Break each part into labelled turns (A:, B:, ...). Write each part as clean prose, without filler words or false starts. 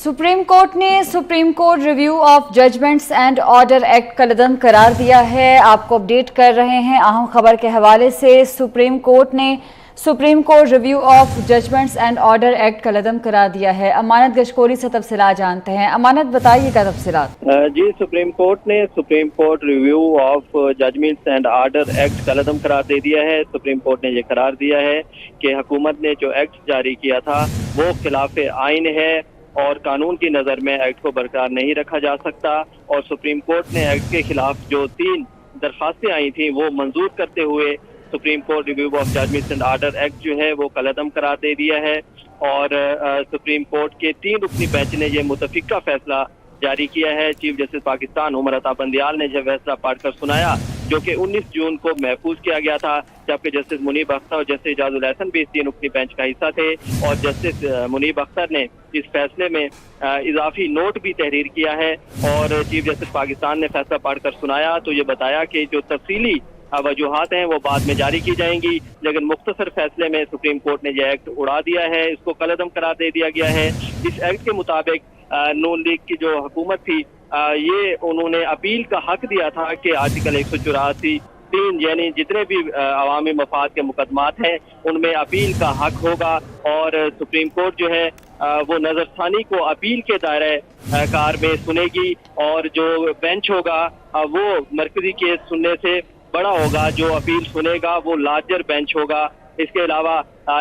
A: Supreme Court ने Supreme Court review of judgements and order Act कलअदम करार दिया है। आपको अपडेट कर रहे हैं अहम खबर के हवाले से। सुप्रीम कोर्ट ने Supreme Court review of judgements and order Act कलअदम करार दिया है। अमानत गशकोरी से तफसीलात जानते हैं। अमानत, बताइएगा तफसीलात।
B: जी, सुप्रीम कोर्ट ने Supreme Court review of judgements and order Act कलअदम करार दे दिया है। सुप्रीम कोर्ट ने यह करार दिया है कि हुकूमत ने जो एक्ट जारी किया था वो खिलाफ आइन है और कानून की नज़र में एक्ट को बरकरार नहीं रखा जा सकता। और सुप्रीम कोर्ट ने एक्ट के खिलाफ जो 3 दरख्वास्तें आई थी वो मंजूर करते हुए Supreme Court review of judgements and order act जो है वो कलअदम करार दे दिया है। और सुप्रीम कोर्ट के 3 रुकनी बेंच ने यह मुतफिका फैसला जारी किया है। चीफ जस्टिस पाकिस्तान उमर अता बंदियाल ने यह फैसला पढ़कर सुनाया जो कि 19 जून को महफूज किया गया था, जबकि जस्टिस मुनीब अख्तर और जस्टिस इजाजुल हसन भी इस 3 रुकनी बेंच का हिस्सा थे। और जस्टिस मुनीब अख्तर ने इस फैसले में इजाफी नोट भी तहरीर किया है। और चीफ जस्टिस पाकिस्तान ने फैसला पढ़कर सुनाया तो ये बताया कि जो तफसीली वजूहात हैं वो बाद में जारी की जाएंगी, लेकिन मुख्तसर फैसले में सुप्रीम कोर्ट ने यह एक्ट उड़ा दिया है, इसको कलअदम करार दे दिया गया है। इस एक्ट के मुताबिक नून लीग की जो हुकूमत थी ये उन्होंने अपील का हक दिया था कि आर्टिकल 184 3 यानी जितने भी अवामी मफाद के मुकदमात हैं उनमें अपील का हक होगा। और सुप्रीम कोर्ट जो है वो नज़रसानी को अपील के दायरे कार में सुनेगी और जो बेंच होगा वो मरकजी केस सुनने से बड़ा होगा। जो अपील सुनेगा वो लार्जर बेंच होगा। इसके अलावा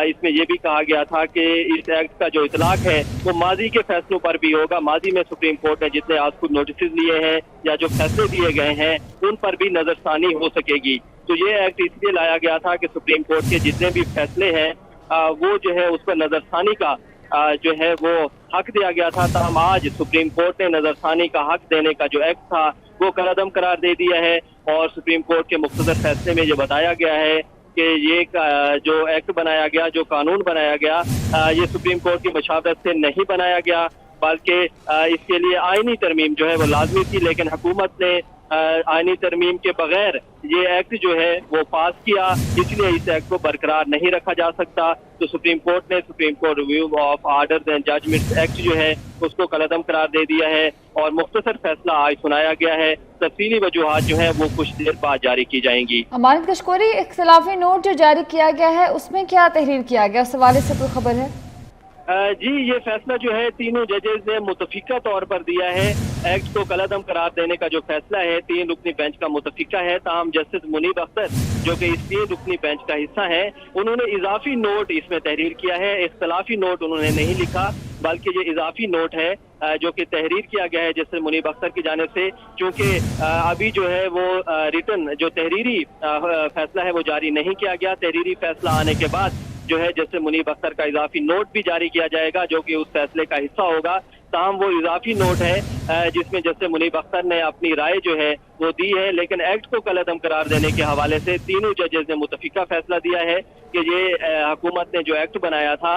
B: इसमें यह भी कहा गया था कि इस एक्ट का जो इतलाक है वो माजी के फैसलों पर भी होगा। माजी में सुप्रीम कोर्ट ने जितने आज खुद नोटिस लिए हैं या जो फैसले दिए गए हैं उन पर भी नजरसानी हो सकेगी। तो ये एक्ट इसलिए लाया गया था कि सुप्रीम कोर्ट के जितने भी फैसले हैं वो जो है उस पर नजरसानी का जो है वो हक दिया गया था। तमाम आज सुप्रीम कोर्ट ने नजरसानी का हक देने का जो एक्ट था वो कलअदम करार दे दिया है। और सुप्रीम कोर्ट के मुख्तसर फैसले में ये बताया गया है कि ये जो एक्ट बनाया गया, जो कानून बनाया गया, ये सुप्रीम कोर्ट की मशावरत से नहीं बनाया गया, बल्कि इसके लिए आईनी तरमीम जो है वो लाजमी थी। लेकिन हुकूमत ने आईनी तरमीम के बगैर ये एक्ट जो है वो पास किया, इसलिए इस एक्ट को बरकरार नहीं रखा जा सकता। तो सुप्रीम कोर्ट ने Supreme Court review of orders and judgments act जो है उसको कलअदम करार दे दिया है और मुख्तसर फैसला आज सुनाया गया है। तफसीली वजूहात जो है वो कुछ देर बाद जारी की जाएंगी।
A: अमानत गशकोरी, इख्तिलाफी नोट जो जारी किया गया है उसमें क्या तहरीर किया गया, उस हवाले से कोई खबर है?
B: जी, ये फैसला जो है तीनों जजेस ने मुतफिका तौर पर दिया है। एक्ट को कलअदम करार देने का जो फैसला है 3 रुकनी बेंच का मुतफिका है। ताहम जस्टिस मुनीब अख्तर जो कि इस 3 रुकनी बेंच का हिस्सा है उन्होंने इजाफी नोट इसमें तहरीर किया है। इख्तिलाफी नोट उन्होंने नहीं लिखा बल्कि ये इजाफी नोट है जो कि तहरीर किया गया है जस्टिस मुनीब अख्तर की जानिब से। क्योंकि अभी जो है वो रिटन जो तहरीरी फैसला है वो जारी नहीं किया गया। तहरीरी फैसला आने के बाद जो है जस्टिस मुनीब अख्तर का इजाफी नोट भी जारी किया जाएगा जो कि उस फैसले का हिस्सा होगा। ताहम वो इजाफी नोट है जिसमें जस्टिस मुनीब अख्तर ने अपनी राय जो है वो दी है। लेकिन एक्ट को कलअदम करार देने के हवाले से तीनों जजेस ने मुतफिका फैसला दिया है कि ये हुकूमत ने जो एक्ट बनाया था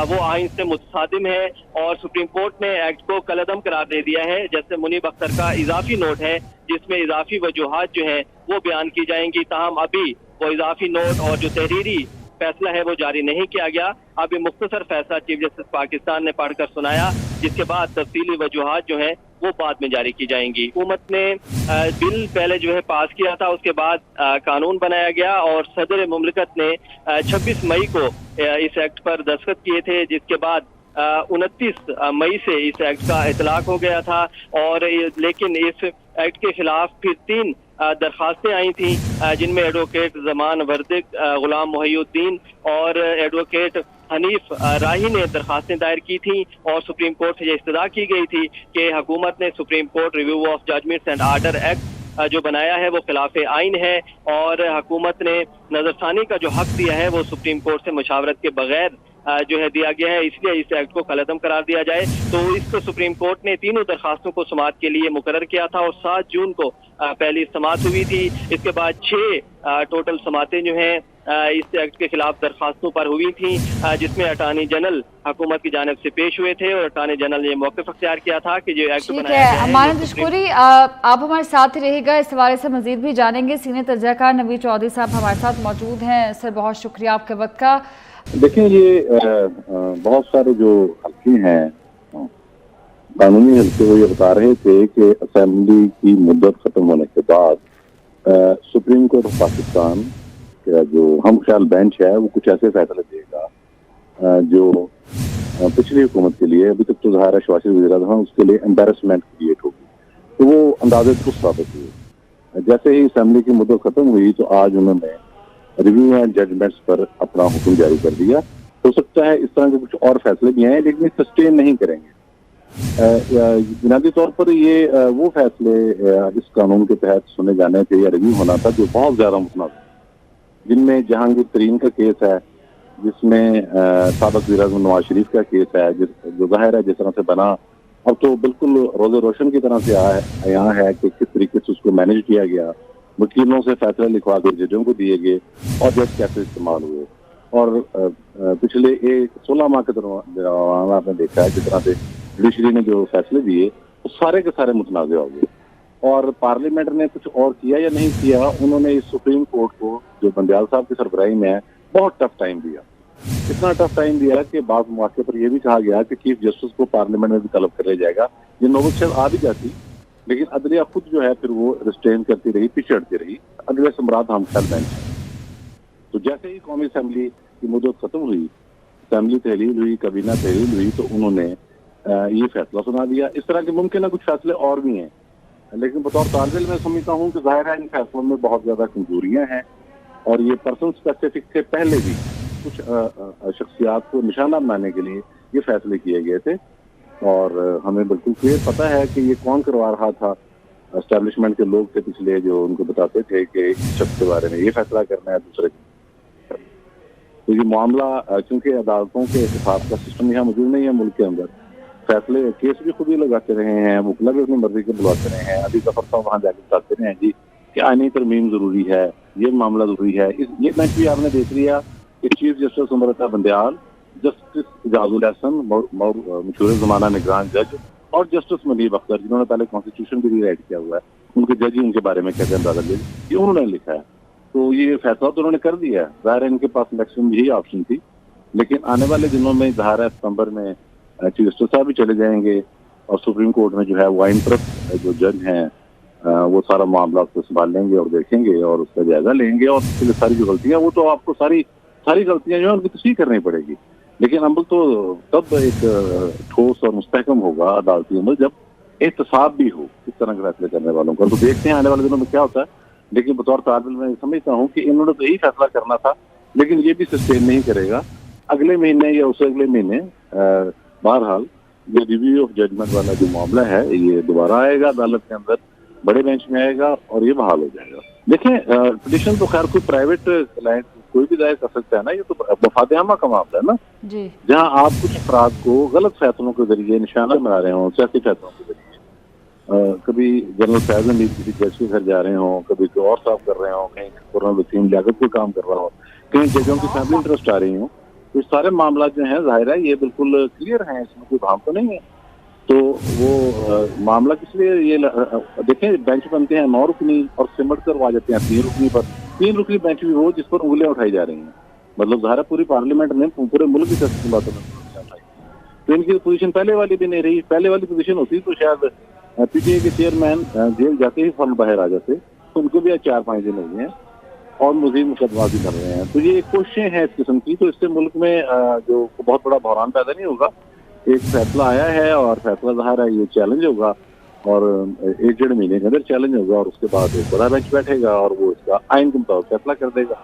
B: वो आइन से मुतसादिम है और सुप्रीम कोर्ट ने एक्ट को कलअदम करार दे दिया है। जस्टिस मुनीब अख्तर का इजाफी नोट है जिसमें इजाफी वजूहात जो है वो बयान की जाएंगी। ताहम अभी वो इजाफी नोट और जो तहरीरी फैसला है वो जारी नहीं किया गया। अभी मुख्तसर फैसला चीफ जस्टिस पाकिस्तान ने पढ़कर सुनाया जिसके बाद तफसीली वजूहात जो है वो बाद में जारी की जाएंगी। हुकूमत ने बिल पहले जो है पास किया था, उसके बाद कानून बनाया गया और सदर मुमलिकत ने 26 मई को इस एक्ट पर दस्तखत किए थे, जिसके बाद 29 मई से इस एक्ट का इतलाक हो गया था। और लेकिन इस एक्ट के खिलाफ फिर 3 दरखास्तें आई थी जिनमें एडवोकेट जमान वर्दिक, गुलाम मोहिउद्दीन और एडवोकेट हनीफ राही ने दरखास्तें दायर की थी। और सुप्रीम कोर्ट से यह इस्तदा की गई थी कि हुकूमत ने Supreme Court review of judgements and order act जो बनाया है वो खिलाफ आइन है और हुकूमत ने नजरसानी का जो हक दिया है वो सुप्रीम कोर्ट से मशावरत के बगैर जो है दिया गया है, इसलिए इस एक्ट को कलअदम करार दिया जाए। तो इसको सुप्रीम कोर्ट ने तीनों दरखास्तों को समाअत के लिए मुकर्रर किया था और 7 जून को पहली समाअत हुई थी। इसके बाद 6 टोटल समाअतें जो हैं इस एक्ट के खिलाफ दरखास्तों पर हुई थी जिसमें अटॉर्नी जनरल हुकूमत की जानिब से पेश हुए थे और अटॉर्नी जनरल ने मौक़िफ़ अख्तियार किया था कि जो एक्ट बनाया गया है।
A: अमानत गशकोरी, आप हमारे साथ ही रहिएगा, इस हवाले से मजीद भी जानेंगे। सीनियर तर्जमाकार नवीद चौधरी साहब हमारे साथ मौजूद हैं। सर, बहुत शुक्रिया आपके वक्त का।
C: देखिए, ये बहुत सारे जो हल्के हैं قانونی حلقے وہ یہ بتا رہے تھے کہ اسمبلی کی مدت ختم ہونے کے بعد سپریم کورٹ آف پاکستان کا جو ہم خیال بینچ ہے وہ کچھ ایسے فیصلے دے گا جو پچھلی حکومت کے لیے ابھی تک تو ظاہر ہے شہباز شریف وزیر اعظم اس کے لیے امبیرسمنٹ کریٹ ہوگی، تو وہ اندازے درست ثابت ہوئے۔ جیسے ہی اسمبلی کی مدت ختم ہوئی تو آج انہوں نے ریویو اینڈ ججمنٹس پر اپنا حکم جاری کر دیا۔ ہو سکتا ہے اس طرح کے کچھ اور فیصلے بھی آئیں لیکن سسٹین نہیں کریں گے۔ بنیادی طور پر یہ وہ فیصلے اس قانون کے تحت سنے جانے تھے یا ریویو ہونا تھا جو بہت زیادہ متنازع، جن میں جہانگیر ترین کا کیس ہے، جس میں سابق وزیر اعظم نواز شریف کا کیس ہے، جو ظاہر ہے جس طرح سے بنا اب تو بالکل روز روشن کی طرح سے یہاں ہے کہ کس طریقے سے اس کو مینیج کیا گیا، وکیلوں سے فیصلے لکھوا کر ججوں کو دیے گئے اور جج کیسے استعمال ہوئے، اور پچھلے 16 ماہ کے دوران آپ نے دیکھا ہے جس طرح سے جوڈیشری نے جو فیصلے دیے وہ سارے کے سارے متنازع ہو گئے، اور پارلیمنٹ نے کچھ اور کیا یا نہیں کیا، انہوں نے اس سپریم کورٹ کو جو بندیال صاحب کی سربراہی میں ہے بہت ٹف ٹائم دیا، اتنا ٹف ٹائم دیا کہ بعض مواقع پر یہ بھی کہا گیا کہ چیف جسٹس کو پارلیمنٹ میں بھی طلب کر لیا جائے گا، یہ نوبت شاید آ بھی جاتی لیکن عدلیہ خود جو ہے پھر وہ ریسٹین کرتی رہی، پیچھے ہٹتی رہی۔ اگلے سمراٹ ہم خیال بینچ، تو جیسے ہی قومی اسمبلی کی مدت ختم ہوئی، اسمبلی تحلیل ہوئی، کابینہ تحلیل ہوئی، تو انہوں نے یہ فیصلہ سنا دیا۔ اس طرح کے ممکن ہے کچھ فیصلے اور بھی ہیں، لیکن بطور طالب علم میں سمجھتا ہوں کہ ظاہر ہے ان فیصلوں میں بہت زیادہ کمزوریاں ہیں، اور یہ پرسن اسپیسیفک سے پہلے بھی کچھ شخصیات کو نشانہ بنانے کے لیے یہ فیصلے کیے گئے تھے، اور ہمیں بالکل کلیئر پتہ ہے کہ یہ کون کروا رہا تھا۔ اسٹیبلشمنٹ کے لوگ تھے پچھلے جو ان کو بتاتے تھے کہ اس شخص کے بارے میں یہ فیصلہ کرنا ہے دوسرے، تو یہ معاملہ چونکہ عدالتوں کے احتساب کا سسٹم یہاں موجود نہیں ہے ملک کے اندر، فیصلے کیس بھی خود ہی لگاتے رہے ہیں، وکلا بھی اپنی مرضی کے بلواتے رہے ہیں، ابھی ظفر صاحب وہاں جا کے بتاتے رہے ہیں جی کہ آئینی ترمیم ضروری ہے، یہ معاملہ ضروری ہے۔ یہ بینچ بھی آپ نے دیکھ لیا کہ chief justice Amrita Bandial, justice اعجاز الحسن مشہور زمانہ نگران جج، اور جسٹس منیب اختر جنہوں نے پہلے کانسٹیٹیوشن بھی ری رائٹ کیا ہوا ہے، ان کے جج ہی ان کے بارے میں کہتے ہیں اندازہ لے، یہ انہوں نے لکھا ہے، تو یہ فیصلہ تو انہوں نے کر دیا ہے، ظاہر ہے ان کے پاس میکسیمم یہی آپشن تھی، لیکن آنے والے دنوں میں ظاہر ہے ستمبر میں چیف جسٹس صاحب بھی چلے جائیں گے، اور سپریم کورٹ میں جو ہے وائن ٹرپ جو جج ہیں وہ سارا معاملات کو سنبھال لیں گے اور دیکھیں گے اور اس کا جائزہ لیں گے، اور اس کے لیے ساری جو غلطیاں وہ تو آپ کو ساری غلطیاں جو ہیں ان کی تصحیح کرنی پڑے گی، لیکن عمل تو تب ایک ٹھوس اور مستحکم ہوگا عدالتی عمل جب احتساب بھی ہو اس طرح کے فیصلے کرنے والوں کا، تو دیکھتے ہیں آنے والے دنوں میں کیا ہوتا ہے۔ لیکن بطور طالب علم میں سمجھتا ہوں کہ انہوں نے تو یہی فیصلہ کرنا تھا، لیکن یہ بھی سسٹین نہیں کرے گا اگلے مہینے یا اس اگلے مہینے۔ بہرحال یہ ریویو آف ججمنٹ والا جو معاملہ ہے یہ دوبارہ آئے گا عدالت کے اندر، بڑے بینچ میں آئے گا اور یہ بحال ہو جائے گا۔ دیکھیں پٹیشن تو خیر کوئی پرائیویٹ کلائنٹ کوئی بھی دائر کر سکتا ہے نا، یہ تو مفاد عامہ کا معاملہ ہے نا
A: جی،
C: جہاں آپ کچھ افراد کو غلط فیصلوں کے ذریعے نشانہ بنا رہے ہوں، سیاسی فیصلوں کے ذریعے، کبھی جنرل فیض امید کسی جج کے گھر جا رہے ہوں، کبھی کوئی اور صاحب کر رہے ہوں، کہیں قرآن وسیم لیاقت کوئی کام کر رہا ہو، کہیں ججوں کی فیملی انٹرسٹ آ رہی ہوں، تو یہ سارے معاملات جو ہیں ظاہر ہے یہ بالکل کلیئر ہیں، اس میں کوئی بھام تو نہیں ہے، تو وہ معاملہ کس لیے یہ دیکھیں بینچ بنتے ہیں 9 رکنی اور سمٹ کر وہ آ جاتے ہیں 3 رکنی پر، 3 رکنی بینچ بھی ہو جس پر انگلیاں اٹھائی جا رہی ہیں، مطلب ظاہر پوری پارلیمنٹ نے پورے ملک کی سیاسی باتوں میں اٹھائی، تو ان کی پوزیشن پہلے والی بھی نہیں رہی، پہلے والی پوزیشن ہوتی تو شاید پی ٹی اے کے چیئرمین جیل جاتے ہی فن باہر آ جاتے، ان کو بھی 4-5 دن ہو گئے ہیں اور مزید مقدمات بھی بڑھ رہے ہیں، تو یہ کوششیں ہیں اس قسم کی، تو اس سے ملک میں جو بہت بڑا بحران پیدا نہیں ہوگا، ایک فیصلہ آیا ہے اور فیصلہ ظاہر ہے یہ چیلنج ہوگا، اور 1-1.5 مہینے کے اندر چیلنج ہوگا، اور اس کے بعد ایک بڑا بینچ بیٹھے گا اور وہ اس کا آئین کے مطابق فیصلہ کر دے گا۔